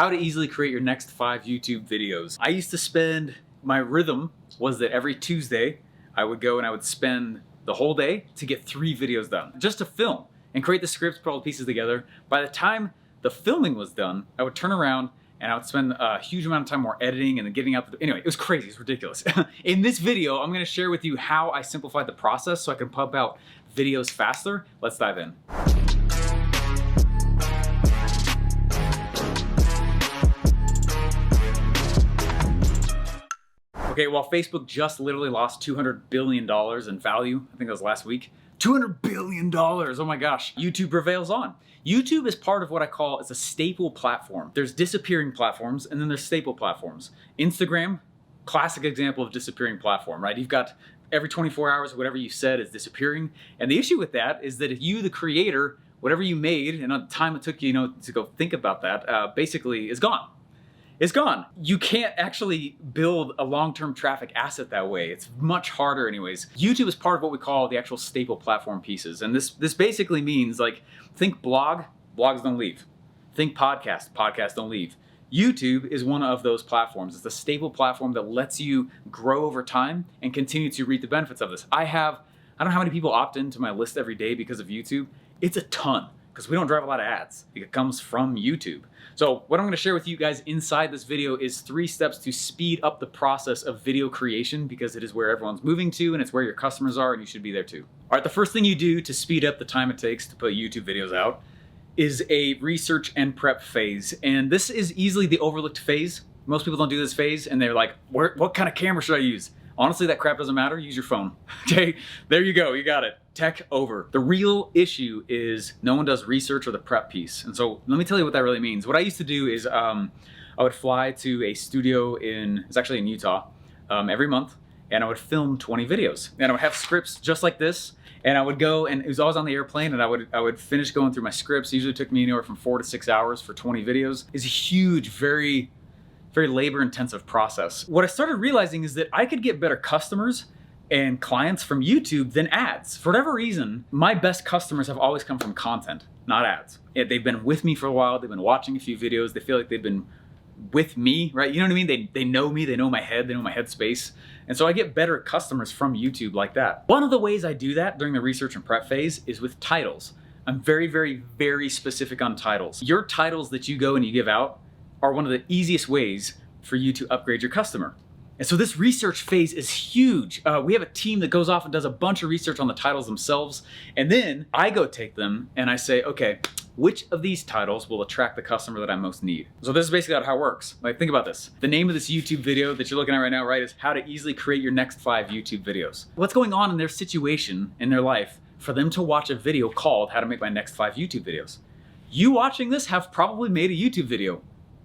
How to easily create your next 5 YouTube videos. I used to spend, my rhythm was that every Tuesday I would go and I would spend the whole day to get 3 videos done. Just to film and create the scripts, put all the pieces together. By the time the filming was done, I would turn around and I would spend a huge amount of time more editing and then getting out anyway, it was crazy, it's ridiculous. In this video, I'm gonna share with you how I simplified the process so I can pump out videos faster. Let's dive in. Okay, while Facebook just literally lost $200 billion in value, I think that was last week, $200 billion, oh my gosh, YouTube prevails on. YouTube is part of what I call, it's a staple platform. There's disappearing platforms and then there's staple platforms. Instagram, classic example of disappearing platform, right? You've got every 24 hours, whatever you said is disappearing. And the issue with that is that if you, the creator, whatever you made and the time it took you, to go think about that, basically is gone. It's gone. You can't actually build a long-term traffic asset that way. It's much harder anyways. YouTube is part of what we call the actual staple platform pieces. And this basically means, like, think blog, blogs don't leave. Think podcast, podcasts don't leave. YouTube is one of those platforms. It's a staple platform that lets you grow over time and continue to reap the benefits of this. I don't know how many people opt into my list every day because of YouTube. It's a ton, because we don't drive a lot of ads. It comes from YouTube. So what I'm gonna share with you guys inside this video is 3 steps to speed up the process of video creation, because it is where everyone's moving to and it's where your customers are and you should be there too. All right, the first thing you do to speed up the time it takes to put YouTube videos out is a research and prep phase. And this is easily the overlooked phase. Most people don't do this phase and they're like, what kind of camera should I use? Honestly, that crap doesn't matter. Use your phone. Okay, there you go. You got it. Tech over. The real issue is no one does research or the prep piece. And so let me tell you what that really means. What I used to do is I would fly to a studio it's actually in Utah, every month, and I would film 20 videos. And I would have scripts just like this. And I would go, and it was always on the airplane, and I would finish going through my scripts. It usually took me anywhere from 4 to 6 hours for 20 videos. It's a huge, very labor-intensive process. What I started realizing is that I could get better customers and clients from YouTube than ads. For whatever reason, my best customers have always come from content, not ads. They've been with me for a while, they've been watching a few videos, they feel like they've been with me, right? You know what I mean? They know me, they know my head, they know my headspace. And so I get better customers from YouTube like that. One of the ways I do that during the research and prep phase is with titles. I'm very specific on titles. Your titles that you go and you give out are one of the easiest ways for you to upgrade your customer. And so this research phase is huge. We have a team that goes off and does a bunch of research on the titles themselves. And then I go take them and I say, okay, which of these titles will attract the customer that I most need? So this is basically how it works. Like, think about this. The name of this YouTube video that you're looking at right now, right, is how to easily create your next 5 YouTube videos. What's going on in their situation, in their life, for them to watch a video called how to make my next 5 YouTube videos? You watching this have probably made a YouTube video.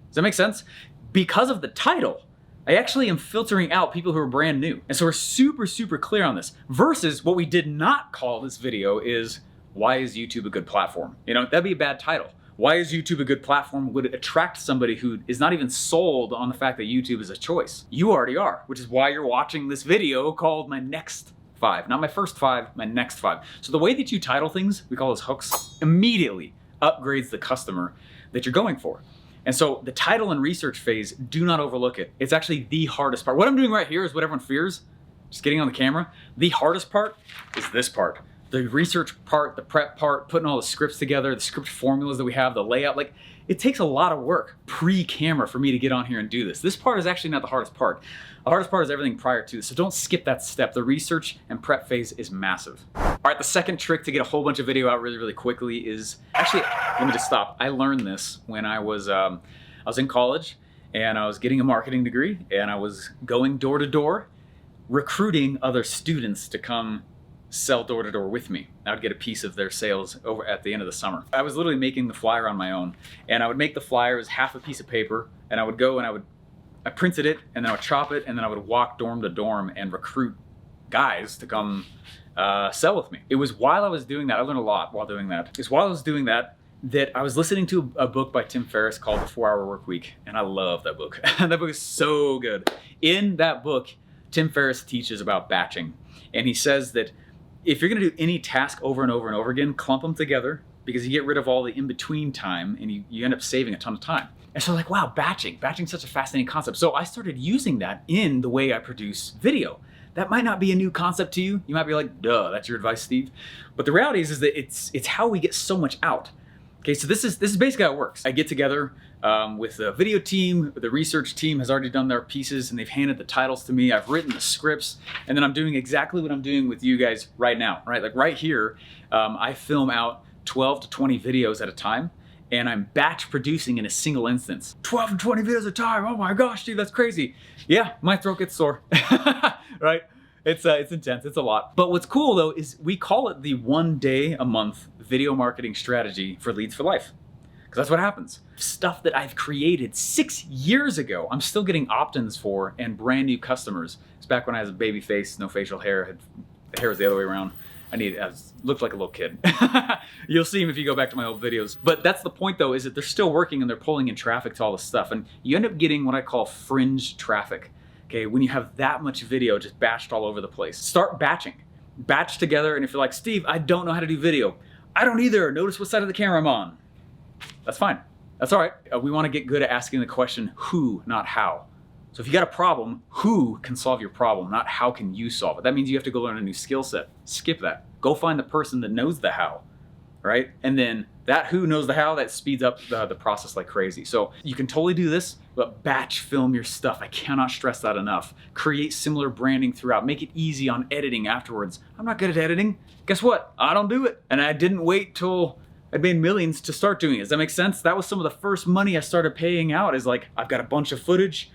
Does that make sense? Because of the title, I actually am filtering out people who are brand new. And so we're super clear on this. Versus what we did not call this video is, why is YouTube a good platform? That'd be a bad title. Why is YouTube a good platform? Would it attract somebody who is not even sold on the fact that YouTube is a choice? You already are, which is why you're watching this video called My Next 5. Not my first 5, my next 5. So the way that you title things, we call those hooks, immediately upgrades the customer that you're going for. And so the title and research phase, do not overlook it. It's actually the hardest part. What I'm doing right here is what everyone fears, just getting on the camera. The hardest part is this part. The research part, the prep part, putting all the scripts together, the script formulas that we have, the layout, like, it takes a lot of work pre-camera for me to get on here and do this. This part is actually not the hardest part. The hardest part is everything prior to this, so don't skip that step. The research and prep phase is massive. All right, the second trick to get a whole bunch of video out really quickly is, actually, let me just stop. I learned this when I was in college and I was getting a marketing degree and I was going door to door, recruiting other students to come sell door to door with me. I would get a piece of their sales over at the end of the summer. I was literally making the flyer on my own, and I would make the flyer as half a piece of paper, and I would go and I printed it, and then I would chop it, and then I would walk dorm to dorm and recruit guys to come sell with me. It was while I was doing that, I learned a lot while doing that. It was while I was doing that I was listening to a book by Tim Ferriss called The 4-Hour Workweek, and I love that book. That book is so good. In that book, Tim Ferriss teaches about batching, and he says that if you're gonna do any task over and over again, clump them together, because you get rid of all the in-between time and you end up saving a ton of time. And so like, wow, batching's such a fascinating concept. So I started using that in the way I produce video. That might not be a new concept to you. You might be like, duh, that's your advice, Steve. But the reality is that it's how we get so much out. Okay, so this is basically how it works. I get together with the video team, the research team has already done their pieces and they've handed the titles to me. I've written the scripts, and then I'm doing exactly what I'm doing with you guys right now, right? Like right here, I film out 12 to 20 videos at a time, and I'm batch producing in a single instance. 12 to 20 videos at a time, oh my gosh, dude, that's crazy. Yeah, my throat gets sore, right? It's intense, it's a lot. But what's cool though is we call it the 1 day a month video marketing strategy for leads for life. Because that's what happens. Stuff that I've created 6 years ago, I'm still getting opt-ins for and brand new customers. It's back when I was a baby face, no facial hair, the hair was the other way around. I looked like a little kid. You'll see them if you go back to my old videos. But that's the point though, is that they're still working and they're pulling in traffic to all this stuff. And you end up getting what I call fringe traffic. Okay, when you have that much video just batched all over the place. Start batching. Batch together, and if you're like, Steve, I don't know how to do video. I don't either. Notice what side of the camera I'm on. That's fine. That's all right. We want to get good at asking the question who, not how. So if you got a problem, who can solve your problem, not how can you solve it. That means you have to go learn a new skill set. Skip that. Go find the person that knows the how, right? And then that who knows the how, that speeds up the process like crazy. So you can totally do this, but batch film your stuff. I cannot stress that enough. Create similar branding throughout. Make it easy on editing afterwards. I'm not good at editing. Guess what? I don't do it. And I didn't wait till I'd made millions to start doing it. Does that make sense? That was some of the first money I started paying out, is like, I've got a bunch of footage.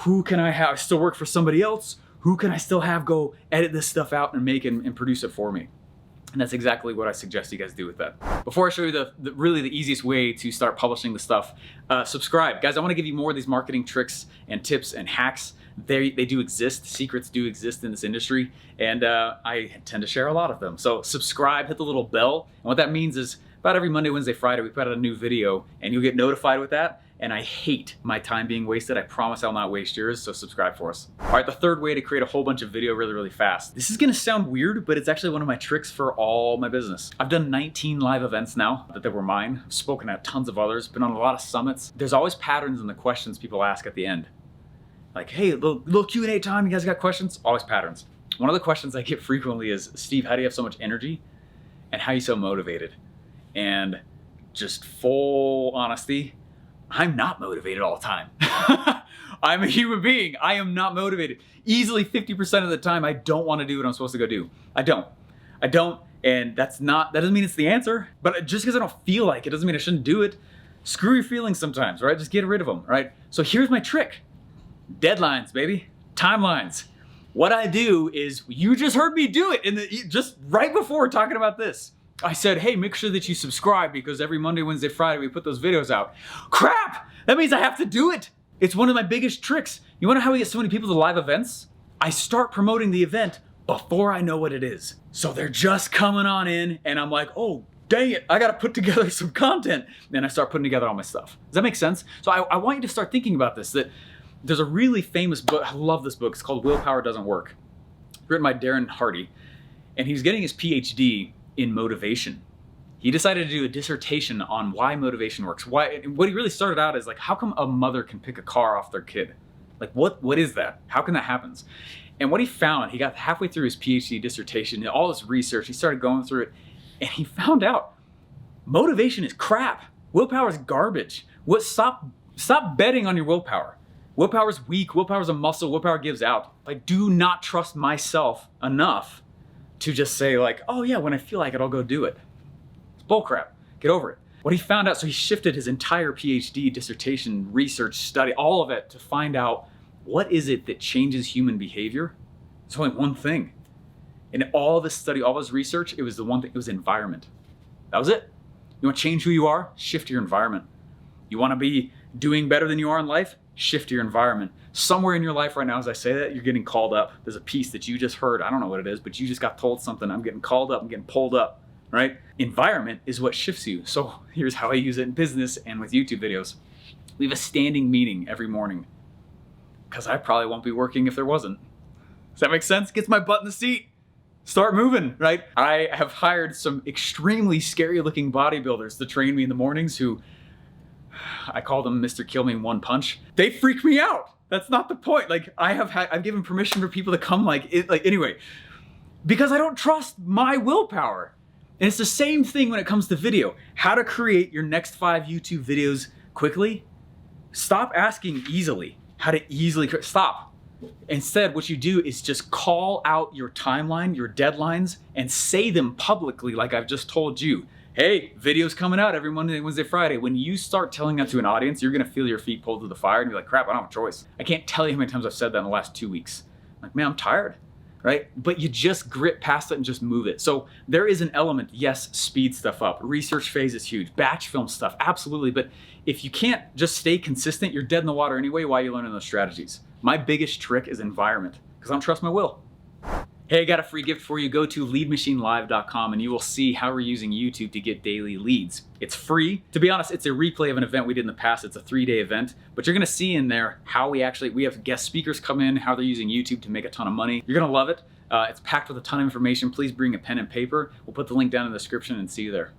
Who can I have? I still work for somebody else. Who can I still have go edit this stuff out and make and produce it for me? And that's exactly what I suggest you guys do with that. Before I show you really the easiest way to start publishing the stuff, subscribe. Guys, I want to give you more of these marketing tricks and tips and hacks. They do exist. Secrets do exist in this industry, and I tend to share a lot of them. So subscribe, hit the little bell. And what that means is about every Monday, Wednesday, Friday, we put out a new video, and you'll get notified with that. And I hate my time being wasted. I promise I'll not waste yours, so subscribe for us. All right, the third way to create a whole bunch of video really, really fast. This is gonna sound weird, but it's actually one of my tricks for all my business. I've done 19 live events now that were mine. I've spoken at tons of others, been on a lot of summits. There's always patterns in the questions people ask at the end. Like, hey, little Q&A time, you guys got questions? Always patterns. One of the questions I get frequently is, Steve, how do you have so much energy? And how are you so motivated? And just full honesty, I'm not motivated all the time. I'm a human being. I am not motivated. Easily 50% of the time, I don't want to do what I'm supposed to go do. I don't. And that doesn't mean it's the answer, but just because I don't feel like it doesn't mean I shouldn't do it. Screw your feelings sometimes, right? Just get rid of them, right? So here's my trick. Deadlines, baby. Timelines. What I do is, you just heard me do it just right before talking about this. I said, hey, make sure that you subscribe because every Monday, Wednesday, Friday, we put those videos out. Crap! That means I have to do it. It's one of my biggest tricks. You wanna know how we get so many people to live events? I start promoting the event before I know what it is. So they're just coming on in and I'm like, oh, dang it, I gotta put together some content. Then I start putting together all my stuff. Does that make sense? So I want you to start thinking about this, that there's a really famous book, I love this book, it's called Willpower Doesn't Work. Written by Darren Hardy. And he was getting his PhD in motivation. He decided to do a dissertation on why motivation works. What he really started out is like, how come a mother can pick a car off their kid? Like, what is that? How can that happen? And what he found, he got halfway through his PhD dissertation, all this research, he started going through it, and he found out motivation is crap. Willpower is garbage. Stop betting on your willpower. Willpower is weak. Willpower is a muscle. Willpower gives out. I do not trust myself enough to just say like, oh yeah, when I feel like it, I'll go do it. It's bullcrap. Get over it. What he found out, so he shifted his entire PhD, dissertation, research, study, all of it to find out what is it that changes human behavior. It's only one thing. In all this study, all this research, it was the one thing, it was environment. That was it. You want to change who you are? Shift your environment. You want to be doing better than you are in life? Shift your environment. Somewhere in your life right now, as I say that, you're getting called up. There's a piece that you just heard. I don't know what it is, but you just got told something. I'm getting called up. I'm getting pulled up, right? Environment is what shifts you. So here's how I use it in business and with YouTube videos. We have a standing meeting every morning because I probably won't be working if there wasn't. Does that make sense? Gets my butt in the seat. Start moving, right? I have hired some extremely scary looking bodybuilders to train me in the mornings who I call them Mr. Kill Me in One Punch. They freak me out. That's not the point. Like I've given permission for people to come anyway, because I don't trust my willpower. And it's the same thing when it comes to video. How to create your next 5 YouTube videos quickly. Stop asking easily. How to easily, stop. Instead, what you do is just call out your timeline, your deadlines, and say them publicly like I've just told you. Hey, video's coming out every Monday, Wednesday, Friday. When you start telling that to an audience, you're gonna feel your feet pulled to the fire and be like, crap, I don't have a choice. I can't tell you how many times I've said that in the last 2 weeks. Like, man, I'm tired, right? But you just grit past it and just move it. So there is an element, yes, speed stuff up. Research phase is huge. Batch film stuff, absolutely. But if you can't just stay consistent, you're dead in the water anyway. Why are you learning those strategies? My biggest trick is environment, because I don't trust my will. Hey, I got a free gift for you. Go to leadmachinelive.com and you will see how we're using YouTube to get daily leads. It's free. To be honest, it's a replay of an event we did in the past. It's a 3-day event, but you're gonna see in there how we have guest speakers come in, how they're using YouTube to make a ton of money. You're gonna love it. It's packed with a ton of information. Please bring a pen and paper. We'll put the link down in the description and see you there.